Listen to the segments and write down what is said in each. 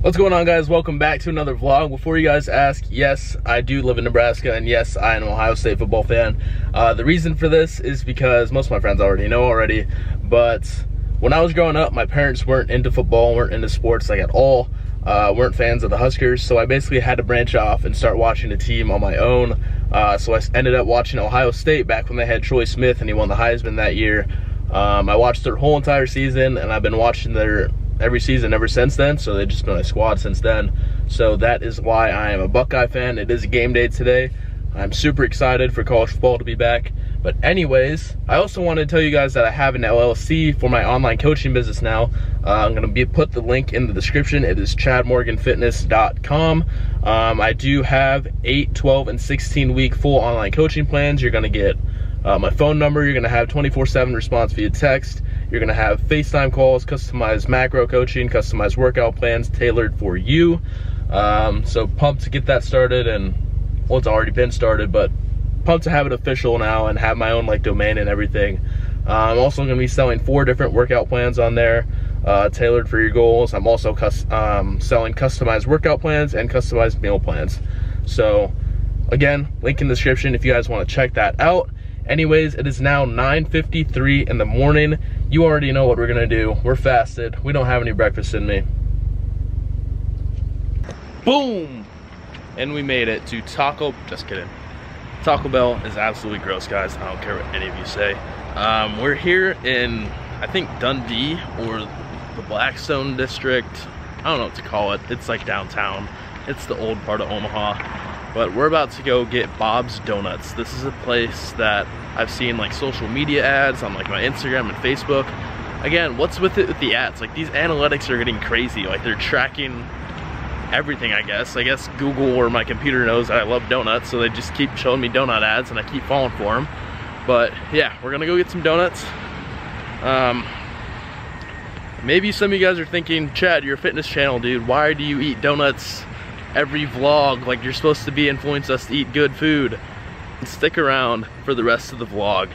What's going on, guys? Welcome back to another vlog. Before you guys ask, yes, I do live in Nebraska, and yes, I am an Ohio State football fan. The reason for this is because most of my friends already know but when I was growing up, my parents weren't into football, weren't into sports like at all, weren't fans of the Huskers, so I basically had to branch off and start watching a team on my own. So I ended up watching Ohio State back when they had Troy Smith and he won the Heisman that year. I watched their whole entire season, and I've been watching their every season ever since then, so they've just been a squad since then. So that is why I am a Buckeye fan. It is a game day today. I'm super excited for college football to be back. But anyways, I also want to tell you guys that I have an LLC for my online coaching business now. I'm going to put the link in the description. It is chadmorganfitness.com. I do have 8, 12, and 16-week full online coaching plans. You're going to get my phone number. You're going to have 24/7 response via text. You're going to have FaceTime calls, customized macro coaching, customized workout plans tailored for you. So pumped to get that started, and well, it's already been started, but pumped to have it official now and have my own domain and everything. I'm also going to be selling 4 different workout plans on there, tailored for your goals. I'm also selling customized workout plans and customized meal plans. So again, link in the description if you guys want to check that out. Anyways, it is now 9:53 in the morning. You already know what we're gonna do. We're fasted. We don't have any breakfast in me. Boom! And we made it to just kidding. Taco Bell is absolutely gross, guys. I don't care what any of you say. We're here in, I think, Dundee, or the Blackstone district. I don't know what to call it. It's like downtown. It's the old part of Omaha. But we're about to go get Bob's Donuts. This is a place that I've seen social media ads on my Instagram and Facebook. Again, what's with it with the ads? These analytics are getting crazy. They're tracking everything, I guess. Google or my computer knows that I love donuts, so they just keep showing me donut ads and I keep falling for them. But yeah, we're gonna go get some donuts. Maybe some of you guys are thinking, Chad, you're a fitness channel, dude. Why do you eat donuts every vlog? You're supposed to influence us to eat good food. And stick around for the rest of the vlog,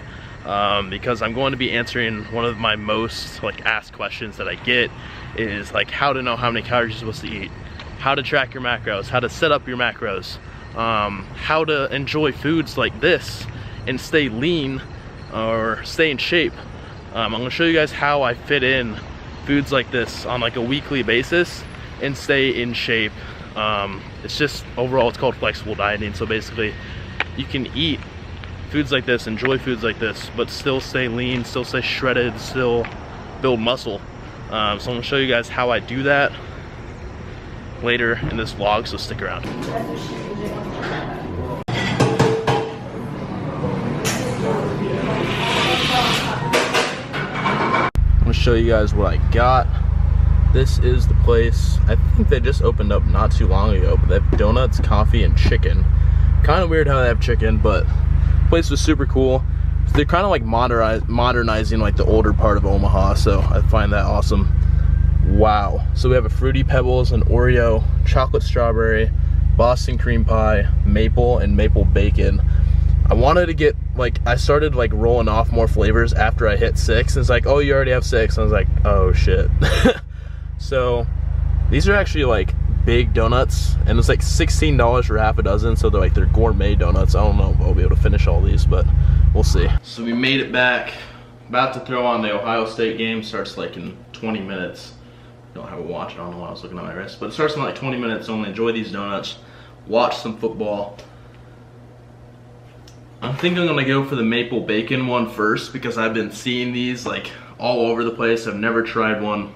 because I'm going to be answering one of my most asked questions that I get, is how to know how many calories you're supposed to eat, how to track your macros, how to set up your macros, how to enjoy foods like this and stay lean or stay in shape. I'm going to show you guys how I fit in foods like this on a weekly basis and stay in shape. It's just, overall, it's called flexible dieting. So basically you can eat foods like this, enjoy foods like this, but still stay lean, still stay shredded, still build muscle. So I'm gonna show you guys how I do that later in this vlog, so stick around. I'm gonna show you guys what I got. This is the place. I think they just opened up not too long ago, but they have donuts, coffee, and chicken. Kind of weird how they have chicken, but the place was super cool. They're kind of modernizing the older part of Omaha, so I find that awesome. Wow. So we have a Fruity Pebbles, an Oreo, chocolate strawberry, Boston cream pie, maple, and maple bacon. I wanted to get, I started rolling off more flavors after I hit 6, and it's oh, you already have 6. And I was oh shit. So these are actually big donuts, and it's $16 for half a dozen, so they're gourmet donuts. I don't know if I'll be able to finish all these, but we'll see. So we made it back. About to throw on the Ohio State game. Starts in 20 minutes. Don't have a watch. I don't know why I was looking at my wrist, but it starts in 20 minutes. So I'm gonna enjoy these donuts, watch some football. I think I'm gonna go for the maple bacon one first, because I've been seeing these all over the place. I've never tried one.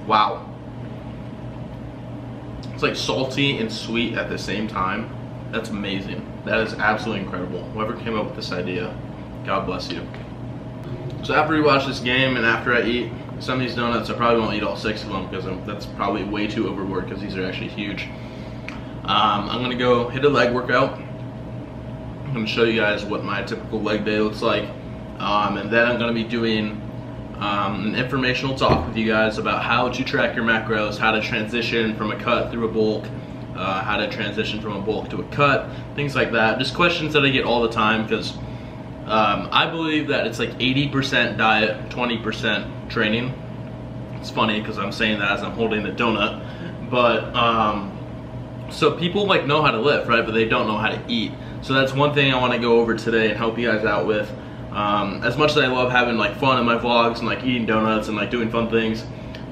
Wow. It's salty and sweet at the same time. That's amazing. That is absolutely incredible. Whoever came up with this idea, God bless you. So after we watch this game and after I eat some of these donuts, I probably won't eat all 6 of them, because that's probably way too overboard, because these are actually huge. I'm gonna go hit a leg workout, I'm gonna show you guys what my typical leg day looks like, and then I'm gonna be doing an informational talk with you guys about how to track your macros, how to transition from a cut through a bulk, how to transition from a bulk to a cut, things like that. Just questions that I get all the time, because I believe that it's like 80% diet, 20% training. It's funny because I'm saying that as I'm holding the donut, but so people like know how to lift, right? But they don't know how to eat. So that's one thing I want to go over today and help you guys out with. As much as I love having like fun in my vlogs and like eating donuts and like doing fun things,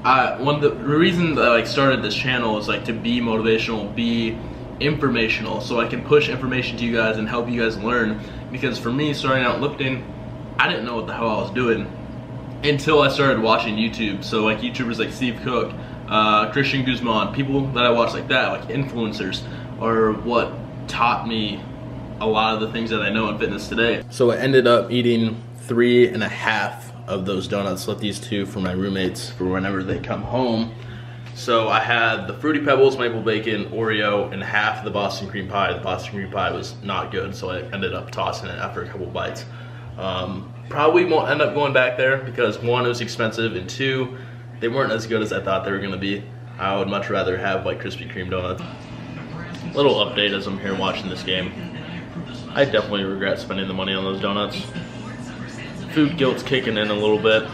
one of the reasons that I like started this channel is like to be motivational, be informational, so I can push information to you guys and help you guys learn. Because for me, starting out lifting, I didn't know what the hell I was doing until I started watching YouTube. So like YouTubers like Steve Cook, Christian Guzman, people that I watch like that, like influencers, are what taught me a lot of the things that I know in fitness today. So I ended up eating 3.5 of those donuts. Left these 2 for my roommates for whenever they come home. So I had the Fruity Pebbles, maple bacon, Oreo, and half of the Boston cream pie. The Boston cream pie was not good, so I ended up tossing it after a couple bites. Probably won't end up going back there because 1, it was expensive, and 2, they weren't as good as I thought they were gonna be. I would much rather have like Krispy Kreme donuts. Little update as I'm here watching this game. I definitely regret spending the money on those donuts. Food guilt's kicking in a little bit.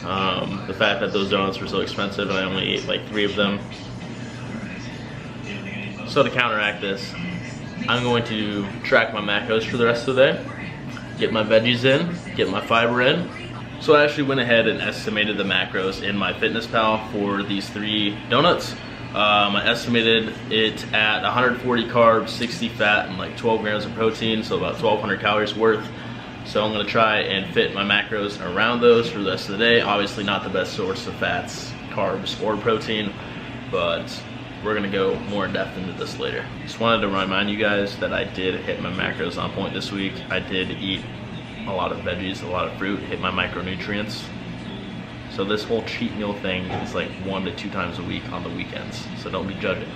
The fact that those donuts were so expensive and I only ate like 3 of them. So to counteract this, I'm going to track my macros for the rest of the day, get my veggies in, get my fiber in. So I actually went ahead and estimated the macros in my FitnessPal for these 3 donuts. I estimated it at 140 carbs, 60 fat, and like 12 grams of protein, so about 1,200 calories worth. So I'm gonna try and fit my macros around those for the rest of the day. Obviously not the best source of fats, carbs, or protein, but we're gonna go more in depth into this later. Just wanted to remind you guys that I did hit my macros on point this week. I did eat a lot of veggies, a lot of fruit, hit my micronutrients. So this whole cheat meal thing is like 1 to 2 times a week on the weekends, so don't be judging.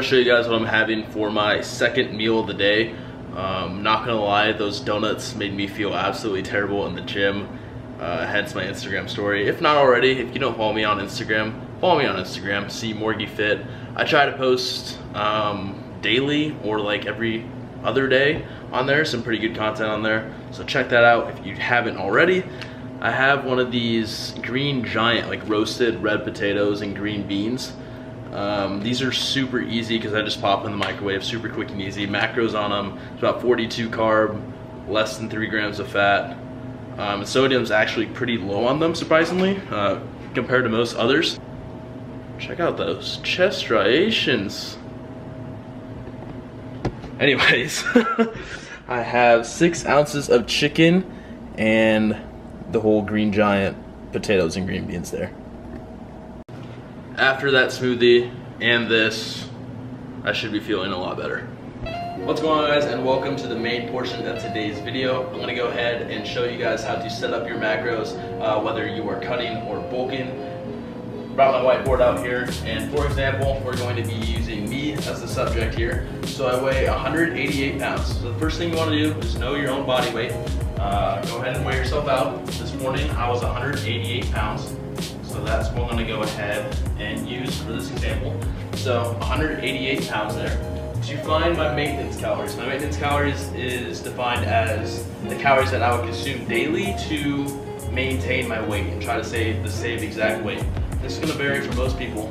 want to show you guys what I'm having for my second meal of the day. Not gonna lie, those donuts made me feel absolutely terrible in the gym, hence my Instagram story. If not already, if you don't follow me on Instagram, follow me on Instagram, see Morgy Fit. I try to post daily or like every other day on there, some pretty good content on there. So check that out if you haven't already. I have one of these Green Giant, like roasted red potatoes and green beans. These are super easy because I just pop in the microwave, super quick and easy. Macros on them, it's about 42 carb, less than 3 grams of fat. Sodium's actually pretty low on them, surprisingly, compared to most others. Check out those chest striations. Anyways, I have 6 ounces of chicken and the whole Green Giant potatoes and green beans there. After that smoothie and this, I should be feeling a lot better. What's going on, guys, and welcome to the main portion of today's video. I'm gonna go ahead and show you guys how to set up your macros, whether you are cutting or bulking. Brought my whiteboard out here, and for example, we're going to be using me as the subject here. So I weigh 188 pounds. So the first thing you want to do is know your own body weight. Go ahead and weigh yourself out. This morning I was 188 pounds. So that's what I'm going to go ahead and use for this example. So 188 pounds there. To find my maintenance calories. My maintenance calories is defined as the calories that I would consume daily to maintain my weight and try to save the same exact weight. This is going to vary for most people.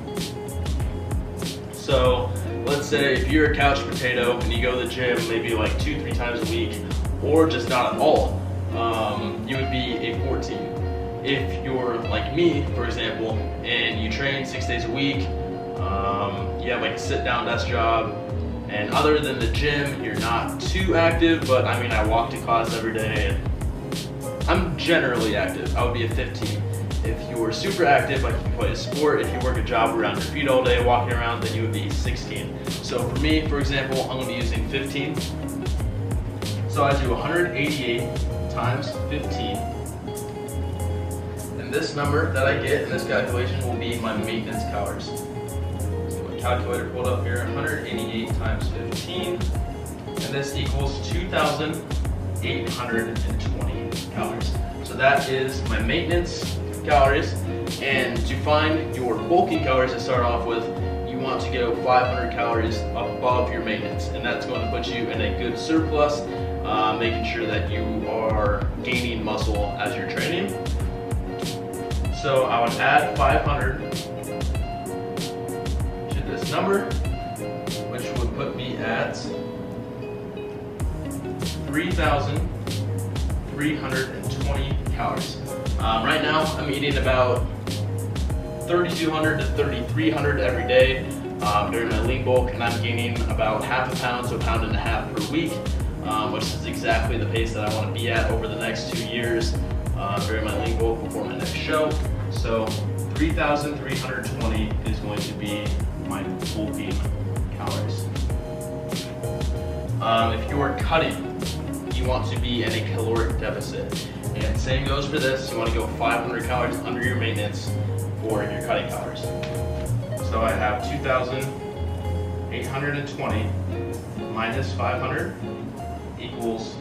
So let's say if you're a couch potato and you go to the gym maybe like 2-3 times a week, or just not at all, you would be a 14. If you're like me, for example, and you train 6 days a week, you have like a sit-down desk job, and other than the gym, you're not too active, but I mean, I walk to class every day, and I'm generally active. I would be a 15. If you're super active, like you play a sport, if you work a job around your feet all day, walking around, then you would be 16. So for me, for example, I'm gonna be using 15. So I do 188 times 15. And this number that I get in this calculation will be my maintenance calories. So my calculator pulled up here, 188 times 15. And this equals 2,820 calories. So that is my maintenance calories. And to find your bulking calories to start off with, you want to go 500 calories above your maintenance, and that's going to put you in a good surplus, making sure that you are gaining muscle as you're training. So I would add 500 to this number, which would put me at 3,320 calories. Right now, I'm eating about 3,200 to 3,300 every day during my lean bulk, and I'm gaining about ½ pound to 1.5 pounds per week, which is exactly the pace that I want to be at over the next 2 years during my lean bulk before my next show. So 3,320 is going to be my bulking calories. If you're cutting, you want to be in a caloric deficit. And same goes for this, you want to go 500 calories under your maintenance for your cutting calories. So I have 2,820 minus 500 equals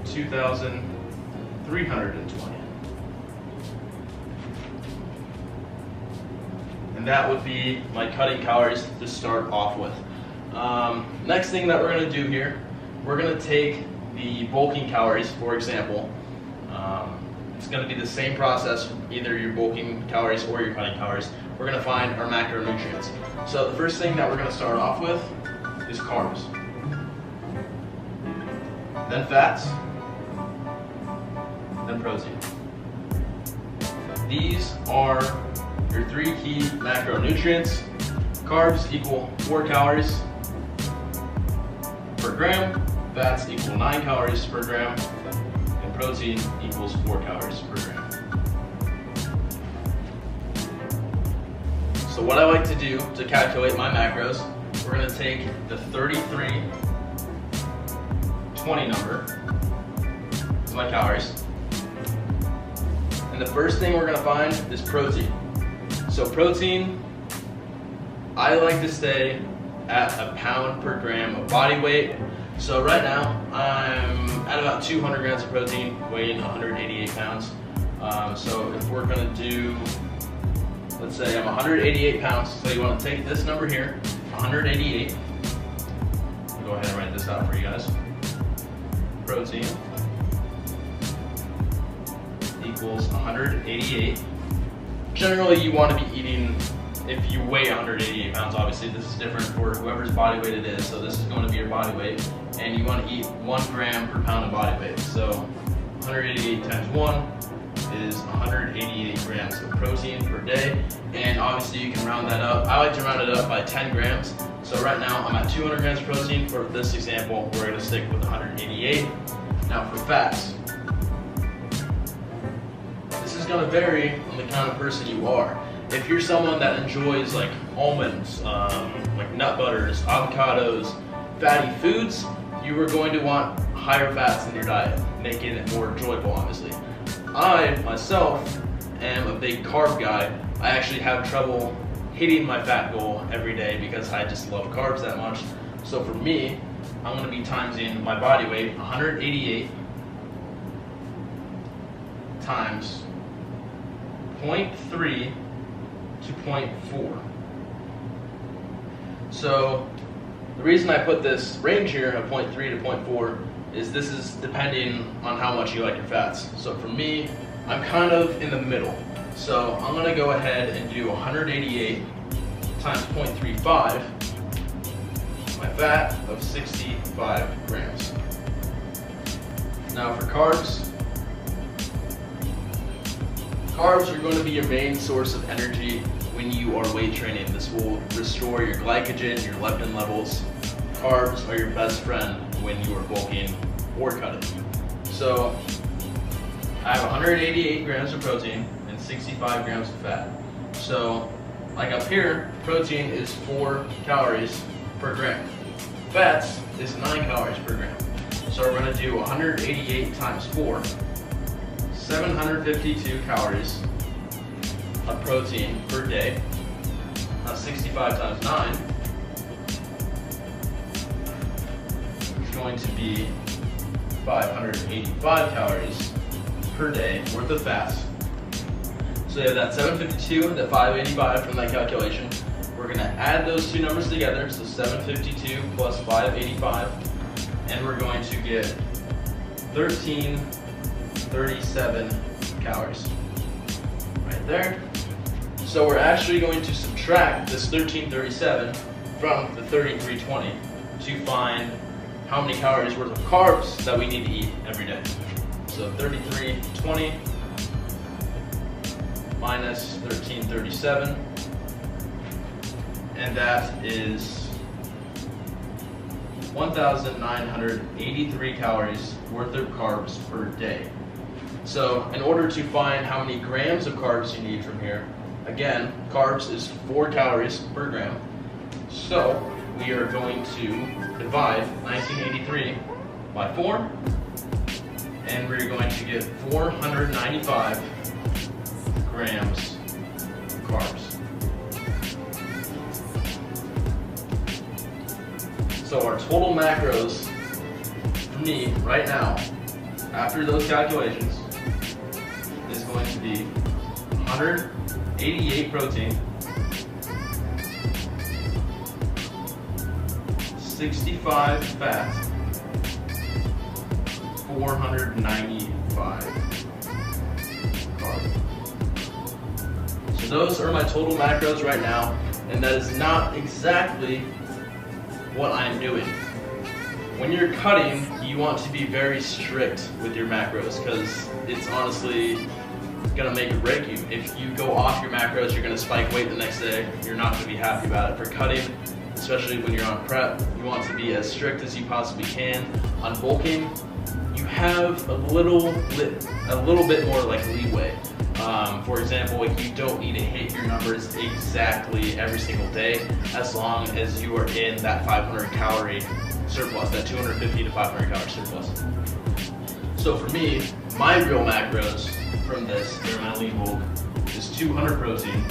2,320. And that would be my cutting calories to start off with. Next thing that we're going to do here, we're going to take the bulking calories, for example. It's going to be the same process, either your bulking calories or your cutting calories. We're going to find our macronutrients. So the first thing that we're going to start off with is carbs, then fats, then protein. These are your 3 key macronutrients. Carbs equal 4 calories per gram, fats equal 9 calories per gram, and protein equals 4 calories per gram. So what I like to do to calculate my macros, we're going to take the 3,320 number as my calories. And the first thing we're going to find is protein. So protein, I like to stay at 1 pound per gram of body weight. So right now, I'm at about 200 grams of protein, weighing 188 pounds. So if we're gonna do, let's say I'm 188 pounds, so you wanna take this number here, 188. I'll go ahead and write this out for you guys. protein equals 188. Generally, you want to be eating, if you weigh 188 pounds, obviously this is different for whoever's body weight it is, so this is going to be your body weight, and you want to eat 1 gram per pound of body weight. So 188 times 1 is 188 grams of protein per day, and obviously you can round that up. I like to round it up by 10 grams. So right now I'm at 200 grams of protein. For this example, we're going to stick with 188. Now for fats, this is going to vary on the kind of person you are. If you're someone that enjoys like almonds, like nut butters, avocados, fatty foods, you are going to want higher fats in your diet, making it more enjoyable, obviously. I, myself, am a big carb guy. I actually have trouble hitting my fat goal every day because I just love carbs that much. So for me, I'm going to be timesing my body weight, 188 times 0.3 to 0.4. So the reason I put this range here of 0.3 to 0.4 is this is depending on how much you like your fats. So for me, I'm kind of in the middle. So I'm going to go ahead and do 188 times 0.35, my fat of 65 grams. Now for carbs, carbs are going to be your main source of energy when you are weight training. This will restore your glycogen, your leptin levels. Carbs are your best friend when you are bulking or cutting. So I have 188 grams of protein and 65 grams of fat. So like up here, protein is 4 calories per gram. Fats is 9 calories per gram. So we're going to do 188 times 4, 752 calories of protein per day. Now 65 times 9 is going to be 585 calories per day worth of fats. So you have that 752 and that 585 from that calculation. We're going to add those two numbers together, so 752 plus 585, and we're going to get 1337 calories right there. So we're actually going to subtract this 1337 from the 3320 to find how many calories worth of carbs that we need to eat every day. So 3320 minus 1337, and that is 1,983 calories worth of carbs per day. So in order to find how many grams of carbs you need from here, again, carbs is 4 calories per gram. So we are going to divide 1983 by 4, and we're going to get 495 grams of carbs. So our total macros for me right now, after those calculations, is going to be 188 protein, 65 fat, 495 carbs. So those are my total macros right now, and that is not exactly what I'm doing. When you're cutting, you want to be very strict with your macros because it's honestly gonna make or break you. If you go off your macros, you're gonna spike weight the next day. You're not gonna be happy about it. For cutting, especially when you're on prep, you want to be as strict as you possibly can. On bulking, you have a little bit more like leeway. For example, like you don't need to hit your numbers exactly every single day as long as you are in that 500 calorie surplus, that 250 to 500 calorie surplus. So for me, my real macros from this during my lean bulk is 200 protein,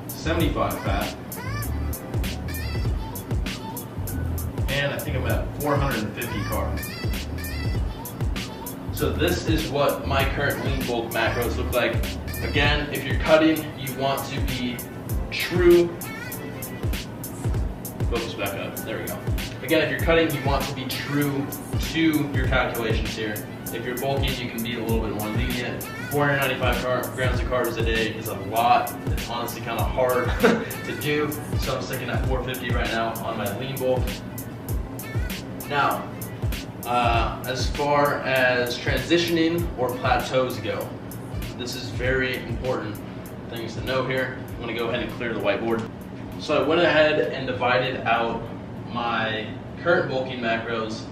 75 fat, and I think I'm at 450 carbs. So this is what my current lean bulk macros look like. Again, if you're cutting, you want to be true. Focus back up, there we go. Again, if you're cutting, you want to be true to your calculations here. If you're bulking, you can be a little bit more lenient. 495 grams of carbs a day is a lot. It's honestly kind of hard to do, so I'm sticking at 450 right now on my lean bulk. Now, as far as transitioning or plateaus go, this is very important things to know here. I'm gonna go ahead and clear the whiteboard. So I went ahead and divided out my current bulking macros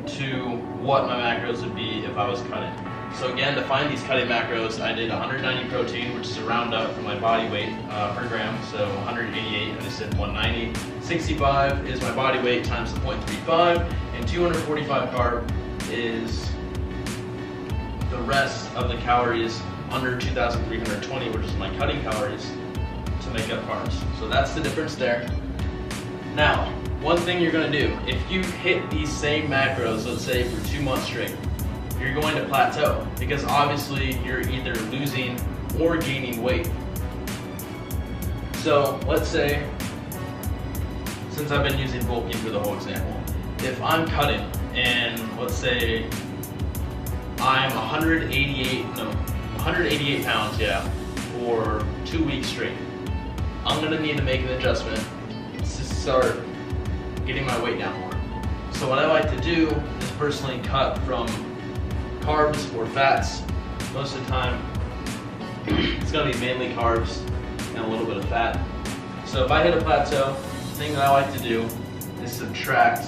to what my macros would be if I was cutting. So again, to find these cutting macros, I did 190 protein, which is a round up for my body weight per gram, so 188, I just said 190. 65 is my body weight times the 0.35, and 245 carb is the rest of the calories under 2,320, which is my cutting calories, to make up carbs. So that's the difference there. Now, one thing you're gonna do, if you hit these same macros, let's say for 2 months straight, you're going to plateau, because obviously you're either losing or gaining weight. So let's say, since I've been using bulking for the whole example, if I'm cutting and let's say I'm 188 pounds, for 2 weeks straight, I'm gonna need to make an adjustment to start getting my weight down more. So what I like to do is personally cut from carbs or fats. Most of the time, it's gonna be mainly carbs and a little bit of fat. So if I hit a plateau, the thing that I like to do is subtract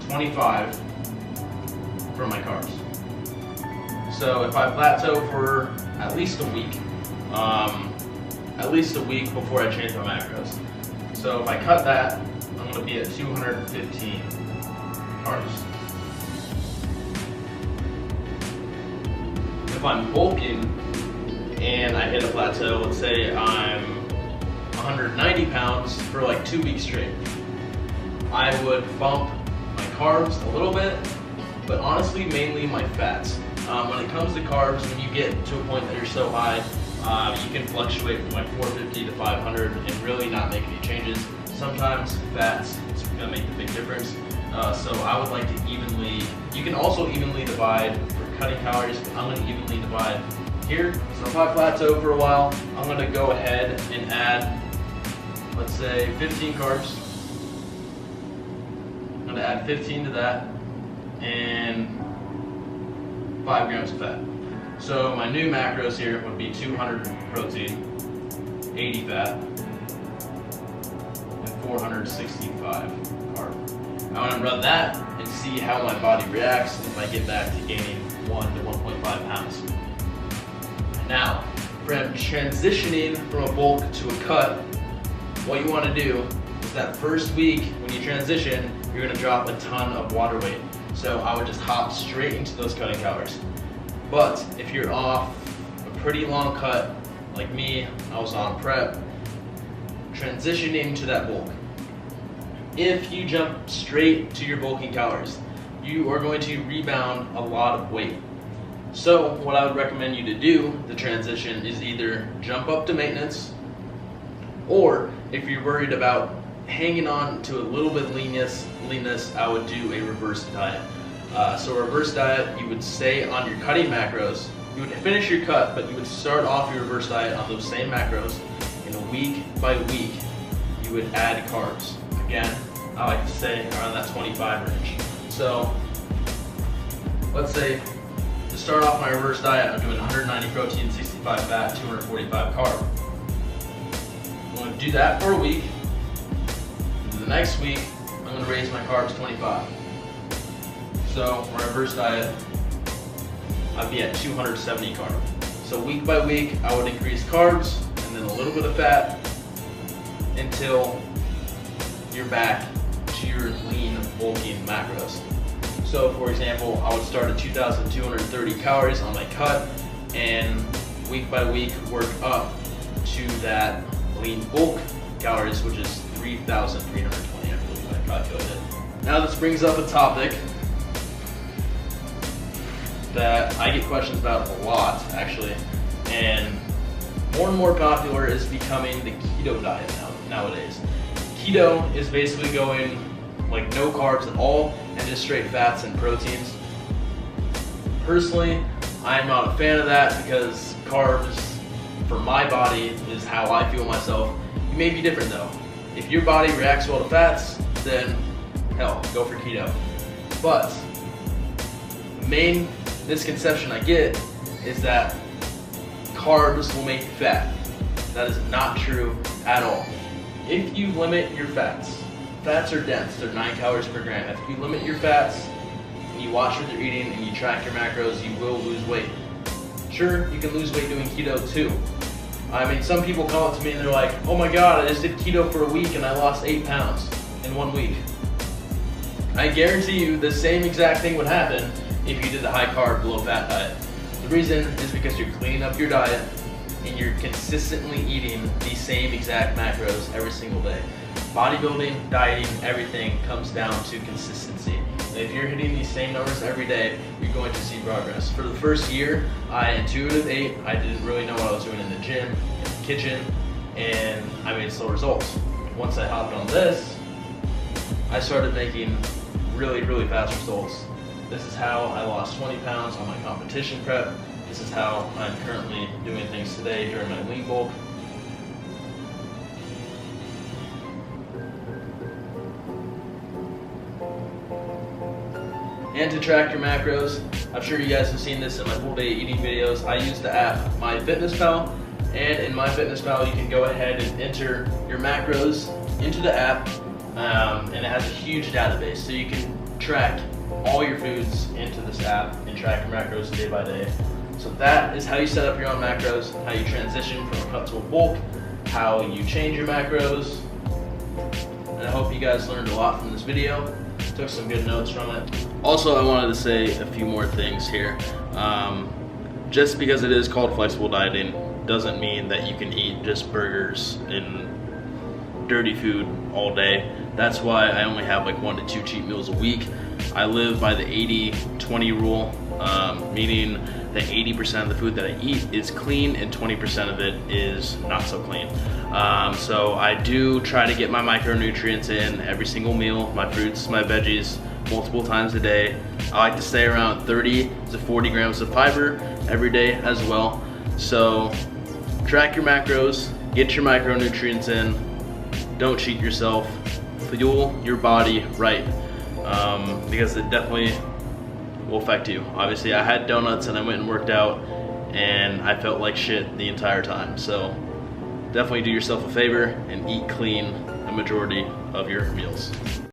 25 from my carbs. So if I plateau for at least a week before I change my macros. So if I cut that, I'm gonna be at 215 carbs. If I'm bulking and I hit a plateau, let's say I'm 190 pounds for like 2 weeks straight, I would bump my carbs a little bit, but honestly mainly my fats. When it comes to carbs, when you get to a point that you're so high, you can fluctuate from like 450 to 500 and really not make any changes. Sometimes fats is gonna make the big difference. So I would like to evenly, you can also evenly divide for cutting calories, but I'm gonna evenly divide here. So if I plateau for a while, I'm gonna go ahead and add, let's say 15 carbs. I'm gonna add 15 to that and 5 grams of fat. So my new macros here would be 200 protein, 80 fat, and 465 carb. I want to run that and see how my body reacts if I get back to gaining 1 to 1.5 pounds. Now, from transitioning from a bulk to a cut, what you want to do is that first week when you transition, you're going to drop a ton of water weight. So I would just hop straight into those cutting calories. But if you're off a pretty long cut, like me, I was on prep, transitioning to that bulk. If you jump straight to your bulking calories, you are going to rebound a lot of weight. So what I would recommend you to do, the transition, is either jump up to maintenance, or if you're worried about hanging on to a little bit leanness, I would do a reverse diet. So a reverse diet, you would stay on your cutting macros, you would finish your cut, but you would start off your reverse diet on those same macros, and week by week, you would add carbs. Again, I like to say around that 25 range. So let's say to start off my reverse diet, I'm doing 190 protein, 65 fat, 245 carb. I'm going to do that for a week. The next week, I'm going to raise my carbs 25. So for my reverse diet, I'd be at 270 carb. So week by week, I would increase carbs and then a little bit of fat until you're back to your lean bulking macros. So for example, I would start at 2,230 calories on my cut and week by week work up to that lean bulk calories, which is 3,320, I believe I calculated. Now this brings up a topic that I get questions about a lot, actually, and more popular is becoming the keto diet nowadays. Keto is basically going like no carbs at all and just straight fats and proteins. Personally, I'm not a fan of that because carbs for my body is how I feel myself. You may be different though. If your body reacts well to fats, then hell, go for keto. But the main misconception I get is that carbs will make you fat. That is not true at all. If you limit your fats, fats are dense, they're 9 calories per gram. If you limit your fats and you watch what you're eating and you track your macros, you will lose weight. Sure, you can lose weight doing keto too. I mean, some people come up to me and they're like, oh my God, I just did keto for a week and I lost 8 pounds in 1 week. I guarantee you the same exact thing would happen if you did the high carb, low fat diet. The reason is because you're cleaning up your diet and you're consistently eating the same exact macros every single day. Bodybuilding, dieting, everything comes down to consistency. If you're hitting these same numbers every day, you're going to see progress. For the first year, I intuitive ate. I didn't really know what I was doing in the gym, in the kitchen, and I made slow results. Once I hopped on this, I started making really, really fast results. This is how I lost 20 pounds on my competition prep. This is how I'm currently doing things today during my lean bulk. And to track your macros, I'm sure you guys have seen this in my full day eating videos. I use the app MyFitnessPal, and in MyFitnessPal you can go ahead and enter your macros into the app, and it has a huge database, so you can track all your foods into this app and track your macros day by day. So that is how you set up your own macros, how you transition from a cut to a bulk, how you change your macros, and I hope you guys learned a lot from this video. Took some good notes from it. Also, I wanted to say a few more things here. Just because it is called flexible dieting doesn't mean that you can eat just burgers and dirty food all day. That's why I only have like 1 to 2 cheat meals a week. I live by the 80-20 rule, meaning that 80% of the food that I eat is clean and 20% of it is not so clean. So I do try to get my micronutrients in every single meal, my fruits, my veggies, multiple times a day. I like to stay around 30 to 40 grams of fiber every day as well. So track your macros, get your micronutrients in, don't cheat yourself, fuel your body right, because it definitely will affect you. Obviously, I had donuts and I went and worked out and I felt like shit the entire time. So definitely do yourself a favor and eat clean a majority of your meals.